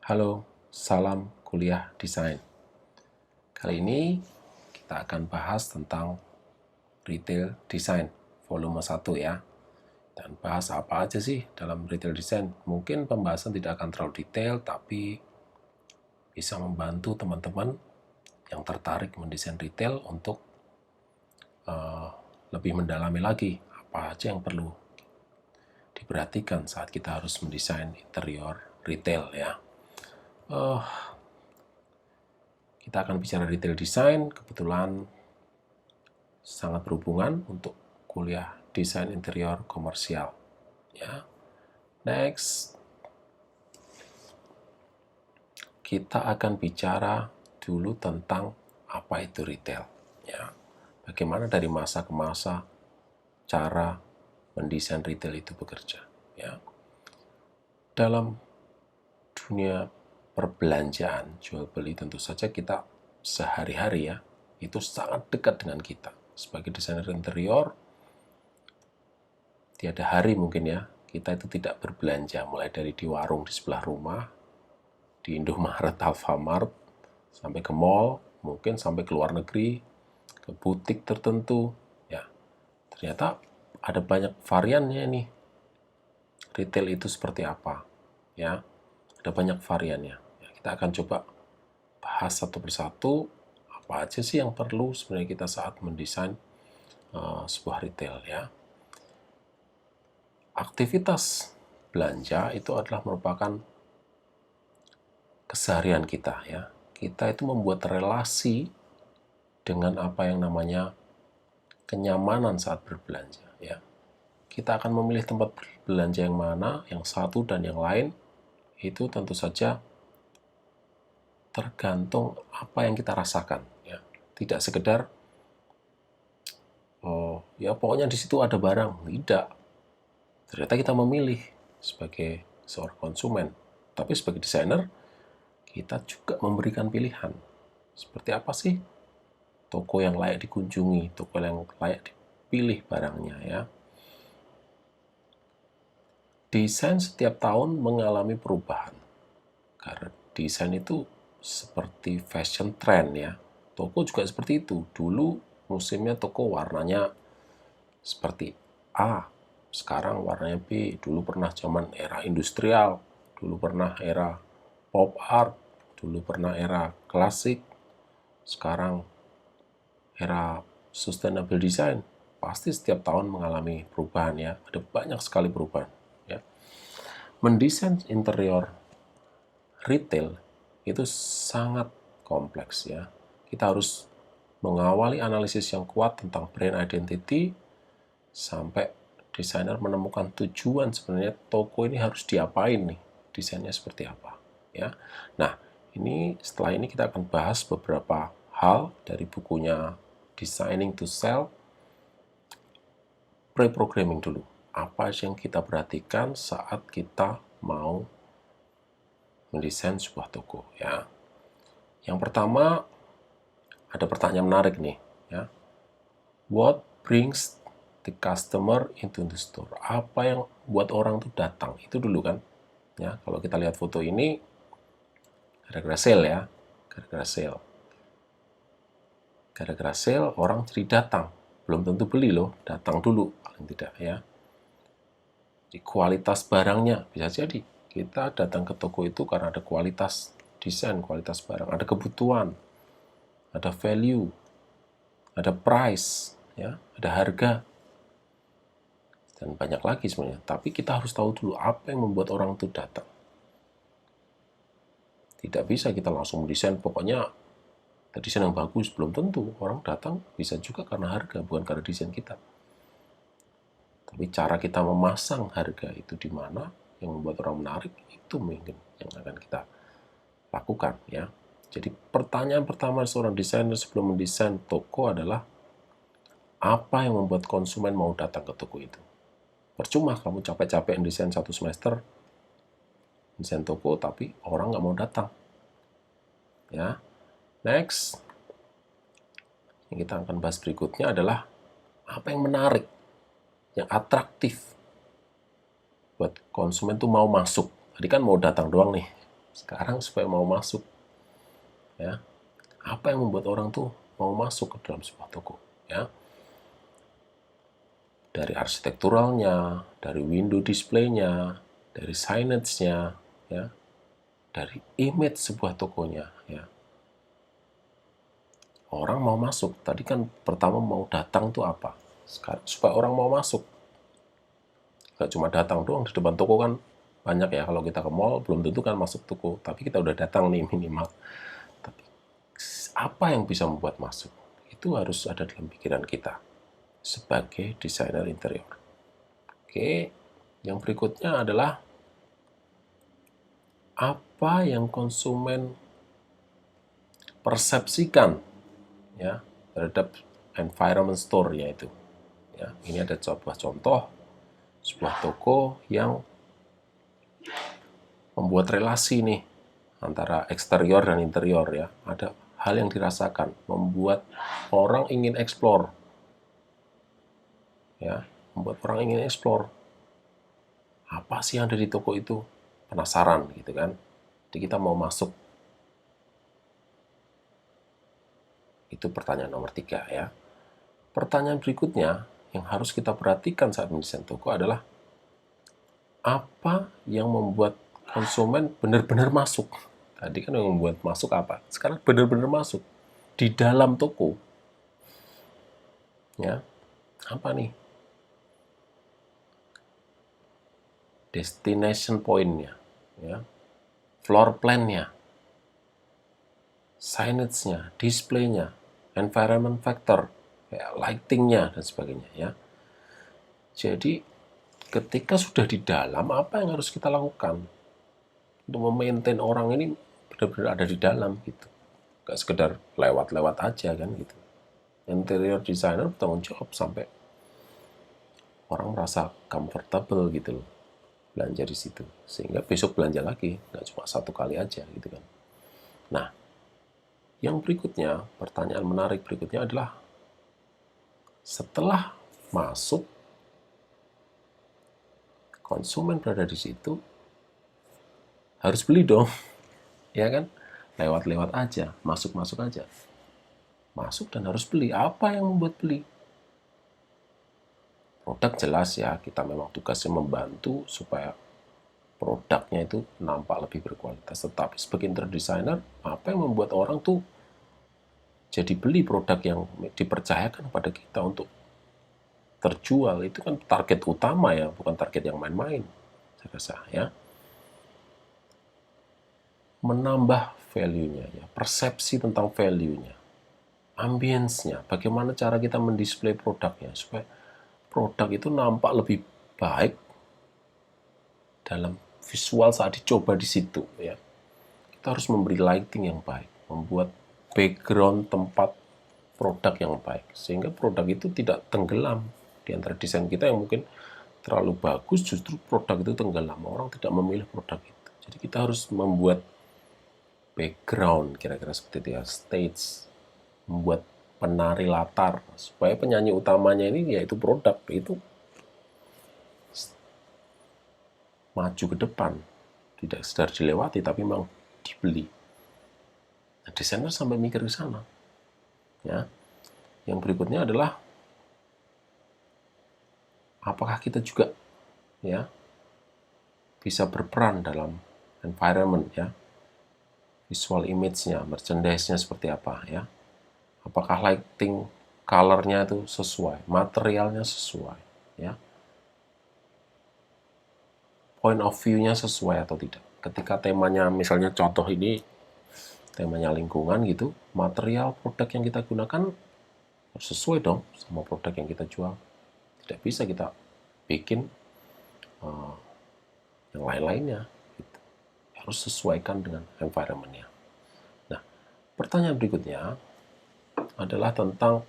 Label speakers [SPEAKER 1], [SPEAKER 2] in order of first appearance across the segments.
[SPEAKER 1] Halo, salam kuliah desain. Kali ini kita akan bahas tentang retail design volume 1 ya. Dan bahas apa aja sih dalam retail design. Mungkin pembahasan tidak akan terlalu detail, tapi bisa membantu teman-teman yang tertarik mendesain retail untuk lebih mendalami lagi apa aja yang perlu diperhatikan saat kita harus mendesain interior retail ya. Kita akan bicara retail design, kebetulan sangat berhubungan untuk kuliah desain interior komersial. Ya. Next, kita akan bicara dulu tentang apa itu retail. Ya. Bagaimana dari masa ke masa cara mendesain retail itu bekerja. Ya. Dalam dunia perbelanjaan, jual beli tentu saja kita sehari-hari ya, itu sangat dekat dengan kita. Sebagai desainer interior, tiada hari mungkin ya, kita itu tidak berbelanja, mulai dari di warung di sebelah rumah, di Indomaret, Alfamart, sampai ke mall, mungkin sampai ke luar negeri, ke butik tertentu, ya. Ternyata ada banyak variannya nih. Retail itu seperti apa, ya. Ada banyak variannya. Ya, kita akan coba bahas satu persatu, apa aja sih yang perlu sebenarnya kita saat mendesain sebuah retail, ya. Aktivitas belanja itu adalah merupakan keseharian kita ya. Kita itu membuat relasi dengan apa yang namanya kenyamanan saat berbelanja ya. Kita akan memilih tempat belanja yang mana, yang satu dan yang lain itu tentu saja tergantung apa yang kita rasakan ya. Tidak sekedar oh ya pokoknya di situ ada barang, tidak. Ternyata kita memilih sebagai seorang konsumen, tapi sebagai desainer kita juga memberikan pilihan. Seperti apa sih toko yang layak dikunjungi, toko yang layak dipilih barangnya ya. Desain setiap tahun mengalami perubahan. Karena desain itu seperti fashion trend ya. Toko juga seperti itu. Dulu musimnya toko warnanya seperti A, sekarang warnanya B. Dulu pernah zaman era industrial, dulu pernah era pop art, dulu pernah era klasik, sekarang era sustainable design. Pasti setiap tahun mengalami perubahan ya. Ada banyak sekali perubahan ya. Mendesain interior retail itu sangat kompleks ya. Kita harus mengawali analisis yang kuat tentang brand identity sampai desainer menemukan tujuan sebenarnya toko ini harus diapain nih, desainnya seperti apa ya. Nah, setelah ini kita akan bahas beberapa hal dari bukunya Designing to Sell. Pre-programming dulu. Apa yang kita perhatikan saat kita mau mendesain sebuah toko ya. Yang pertama ada pertanyaan menarik nih ya. What brings the customer into the store? Apa yang buat orang tuh datang? Itu dulu kan. Ya, kalau kita lihat foto ini gara-gara sale ya. Gara-gara sale. Gara-gara sale orang jadi datang. Belum tentu beli loh, datang dulu paling tidak ya. Di kualitas barangnya bisa jadi kita datang ke toko itu karena ada kualitas desain, kualitas barang, ada kebutuhan, ada value, ada price, ya, ada harga, dan banyak lagi sebenarnya. Tapi kita harus tahu dulu apa yang membuat orang itu datang. Tidak bisa kita langsung mendesain, pokoknya desain yang bagus, belum tentu. Orang datang bisa juga karena harga, bukan karena desain kita. Tapi cara kita memasang harga itu di mana yang membuat orang menarik, itu mungkin yang akan kita lakukan ya. Jadi pertanyaan pertama seorang desainer sebelum mendesain toko adalah apa yang membuat konsumen mau datang ke toko itu. Percuma kamu capek-capek desain 1 semester, desain toko, tapi orang nggak mau datang. Ya, next, yang kita akan bahas berikutnya adalah apa yang menarik, yang atraktif buat konsumen tuh mau masuk. Tadi kan mau datang doang nih, Sekarang supaya mau masuk, ya, apa yang membuat orang tuh mau masuk ke dalam sebuah toko, ya? Dari arsitekturalnya, dari window display-nya, dari signage-nya, ya, dari image sebuah tokonya, ya. Orang mau masuk. Tadi kan pertama mau datang tuh apa? Sekarang supaya orang mau masuk. Gak cuma datang doang di depan toko kan banyak ya. Kalau kita ke mall belum tentu kan masuk toko, tapi kita udah datang nih minimal. Tapi apa yang bisa membuat masuk? Itu harus ada dalam pikiran kita sebagai desainer interior. Oke, yang berikutnya adalah apa yang konsumen persepsikan, ya, terhadap environment store-nya itu. Ya, ini ada sebuah contoh sebuah toko yang membuat relasi nih antara eksterior dan interior, ya. Ada hal yang dirasakan, membuat orang ingin eksplor, ya, membuat orang ingin eksplor. Apa sih yang ada di toko itu? Penasaran gitu kan. Jadi kita mau masuk. Itu pertanyaan nomor 3, ya. Pertanyaan berikutnya yang harus kita perhatikan saat mendesain toko adalah apa yang membuat konsumen benar-benar masuk. Tadi kan yang membuat masuk apa? Sekarang benar-benar masuk di dalam toko. Ya, apa nih? Destination point-nya, ya, floor plan-nya, signage-nya, display-nya, environment factor, ya, lighting-nya dan sebagainya, ya. Jadi ketika sudah di dalam, apa yang harus kita lakukan untuk memaintain orang ini benar-benar ada di dalam gitu, gak sekedar lewat-lewat aja kan gitu. Interior designer bertanggung jawab sampai orang merasa comfortable gitu loh belanja di situ, sehingga besok belanja lagi, nggak cuma satu kali aja gitu kan. Nah, yang berikutnya, pertanyaan menarik berikutnya adalah setelah masuk, konsumen berada di situ, harus beli dong, ya kan? Lewat-lewat aja, masuk-masuk aja. Masuk dan harus beli. Apa yang membuat beli? Produk jelas ya, kita memang tugasnya membantu supaya produknya itu nampak lebih berkualitas. Tetapi sebagai interior designer, apa yang membuat orang tuh jadi beli produk yang dipercayakan kepada kita untuk terjual, itu kan target utama ya, bukan target yang main-main, saya rasa ya. Menambah value-nya ya, persepsi tentang value-nya, ambience-nya, bagaimana cara kita mendisplay produknya supaya produk itu nampak lebih baik dalam visual saat dicoba di situ ya. Kita harus memberi lighting yang baik, membuat background tempat produk yang baik sehingga produk itu tidak tenggelam di antara desain kita yang mungkin terlalu bagus, justru produk itu tenggelam, orang tidak memilih produk itu. Jadi kita harus membuat background kira-kira seperti itu ya, stage, membuat penari latar supaya penyanyi utamanya ini yaitu produk itu maju ke depan, tidak sekedar dilewati tapi memang dibeli. Nah, desainer sampai mikir ke sana. Ya. Yang berikutnya adalah apakah kita juga ya bisa berperan dalam environment ya. Visual image-nya, merchandise-nya seperti apa ya. Apakah lighting, color-nya itu sesuai, materialnya sesuai ya. Point of view-nya sesuai atau tidak. Ketika temanya misalnya contoh ini temanya lingkungan gitu, material produk yang kita gunakan harus sesuai dong sama produk yang kita jual. Tidak bisa kita bikin yang lain-lainnya. Gitu. Harus sesuaikan dengan environment-nya. Nah, pertanyaan berikutnya adalah tentang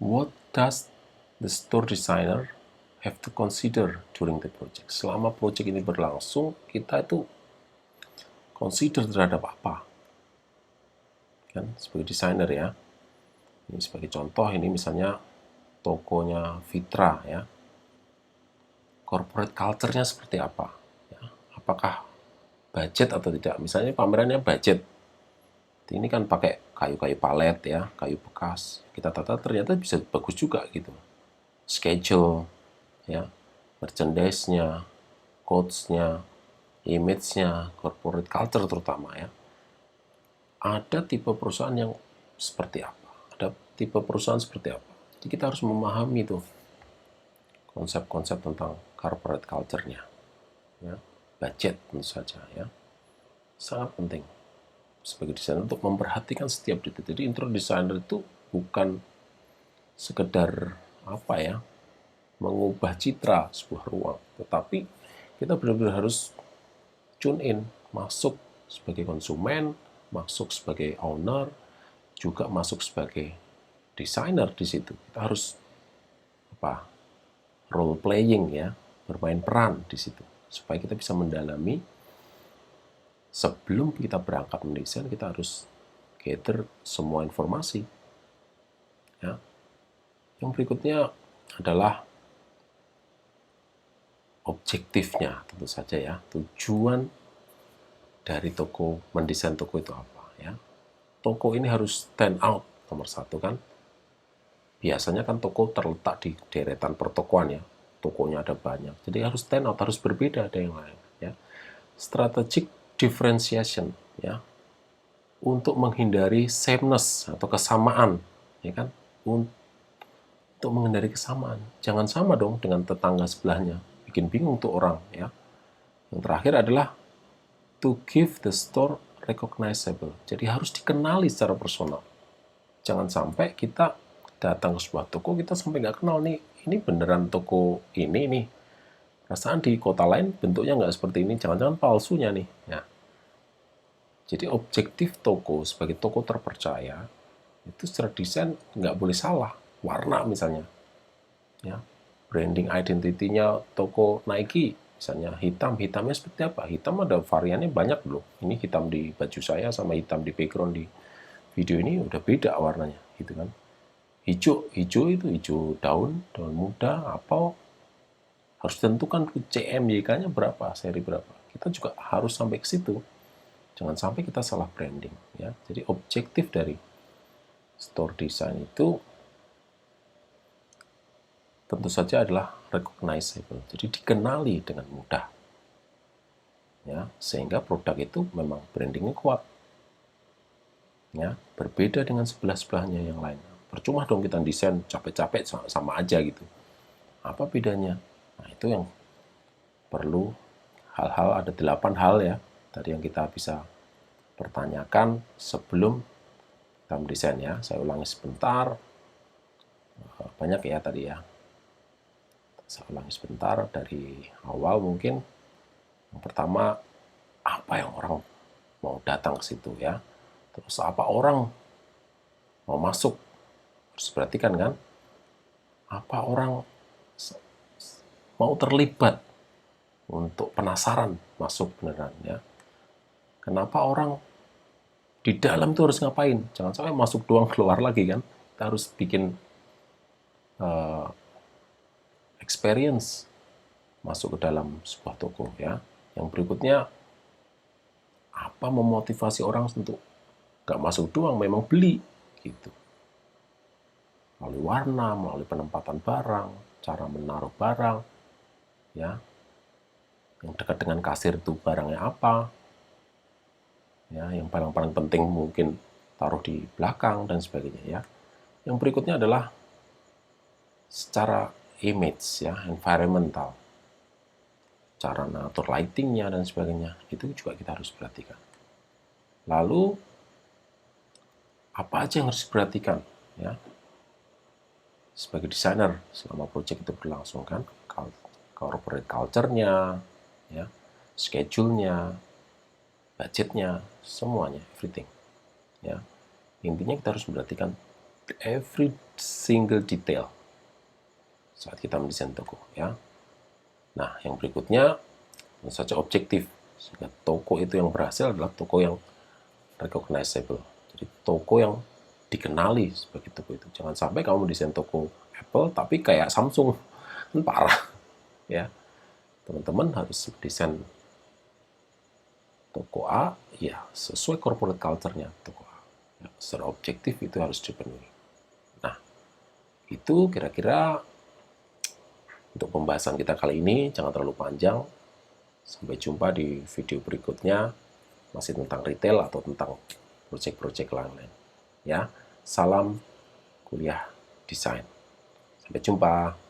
[SPEAKER 1] what does the store designer have to consider during the project. Selama project ini berlangsung, kita itu consider terhadap apa? Kan sebagai desainer ya. Ini sebagai contoh, ini misalnya tokonya Fitra ya. Corporate culture-nya seperti apa? Ya. Apakah budget atau tidak. Misalnya pamerannya budget, ini kan pakai kayu-kayu palet ya, kayu bekas. Kita tata ternyata bisa bagus juga gitu. Schedule, ya, merchandise-nya, quotes-nya, image-nya, corporate culture terutama ya. Ada tipe perusahaan yang seperti apa? Ada tipe perusahaan seperti apa? Jadi kita harus memahami tuh konsep-konsep tentang corporate culture-nya. Ya. Budget tentu saja ya. Sangat penting sebagai desainer untuk memperhatikan setiap detail. Jadi interior designer itu bukan sekedar apa ya, mengubah citra sebuah ruang, tetapi kita benar-benar harus tune in, masuk sebagai konsumen, masuk sebagai owner, juga masuk sebagai desainer di situ. Kita harus apa? Role playing ya, bermain peran di situ supaya kita bisa mendalami. Sebelum kita berangkat mendesain, kita harus gather semua informasi. Ya. Yang berikutnya adalah objektifnya, tentu saja ya. Tujuan dari toko, mendesain toko itu apa ya. Toko ini harus stand out, nomor satu kan. Biasanya kan toko terletak di deretan pertokoan ya. Tokonya ada banyak. Jadi harus stand out, harus berbeda dari yang lain ya. Strategic differentiation ya, untuk menghindari sameness atau kesamaan ya kan, untuk menghindari kesamaan, jangan sama dong dengan tetangga sebelahnya, bikin bingung tuh orang ya. Yang terakhir adalah to give the store recognizable, jadi harus dikenali secara personal. Jangan sampai kita datang ke sebuah toko, kita sampai nggak kenal nih, ini beneran toko ini nih, perasaan di kota lain bentuknya nggak seperti ini, jangan-jangan palsunya nih ya. Jadi objektif toko sebagai toko terpercaya itu secara desain nggak boleh salah. Warna misalnya, ya, branding identity-nya toko Nike misalnya hitamnya seperti apa? Hitam ada variannya banyak loh. Ini hitam di baju saya sama hitam di background di video ini udah beda warnanya, gitu kan? Hijau itu hijau daun muda, apa harus tentukan CMYK-nya berapa, seri berapa. Kita juga harus sampai ke situ. Jangan sampai kita salah branding ya. Jadi objektif dari store design itu tentu saja adalah recognizable. Jadi dikenali dengan mudah. Ya, sehingga produk itu memang brandingnya kuat. Ya, berbeda dengan sebelah-sebelahnya yang lain. Percuma dong kita desain capek-capek sama aja gitu. Apa bedanya? Nah, itu yang perlu hal-hal, ada 8 hal ya tadi yang kita bisa pertanyakan sebelum kita mendesain ya. Saya ulangi sebentar. Banyak ya tadi ya. Saya ulangi sebentar dari awal mungkin. Yang pertama, apa yang orang mau datang ke situ ya. Terus apa orang mau masuk. Harus perhatikan kan. Apa orang mau terlibat untuk penasaran masuk beneran ya. Kenapa orang di dalam itu harus ngapain? Jangan sampai masuk doang keluar lagi kan. Kita harus bikin experience masuk ke dalam sebuah toko ya. Yang berikutnya, apa memotivasi orang untuk nggak masuk doang, memang beli gitu. Melalui warna, melalui penempatan barang, cara menaruh barang, ya. Yang dekat dengan kasir itu barangnya apa, ya. Yang paling penting mungkin taruh di belakang dan sebagainya ya. Yang berikutnya adalah secara image ya, environmental, cara ngatur lightingnya dan sebagainya, itu juga kita harus perhatikan. Lalu apa aja yang harus diperhatikan ya sebagai desainer selama proyek itu berlangsung kan, corporate culture-nya ya, schedule-nya, budgetnya, semuanya, everything ya. Intinya kita harus memperhatikan every single detail saat kita mendesain toko ya. Nah, yang berikutnya tentu saja objektif. Sehingga toko itu yang berhasil adalah toko yang recognizable. Jadi toko yang dikenali sebagai toko itu. Jangan sampai kamu mendesain toko Apple tapi kayak Samsung. Kan parah ya. Teman-teman harus desain Toko A, ya sesuai corporate culture-nya toko A. Ya, secara objektif itu harus dipenuhi. Nah, itu kira-kira untuk pembahasan kita kali ini. Jangan terlalu panjang. Sampai jumpa di video berikutnya, masih tentang retail atau tentang proyek-proyek lain. Ya, salam kuliah desain. Sampai jumpa.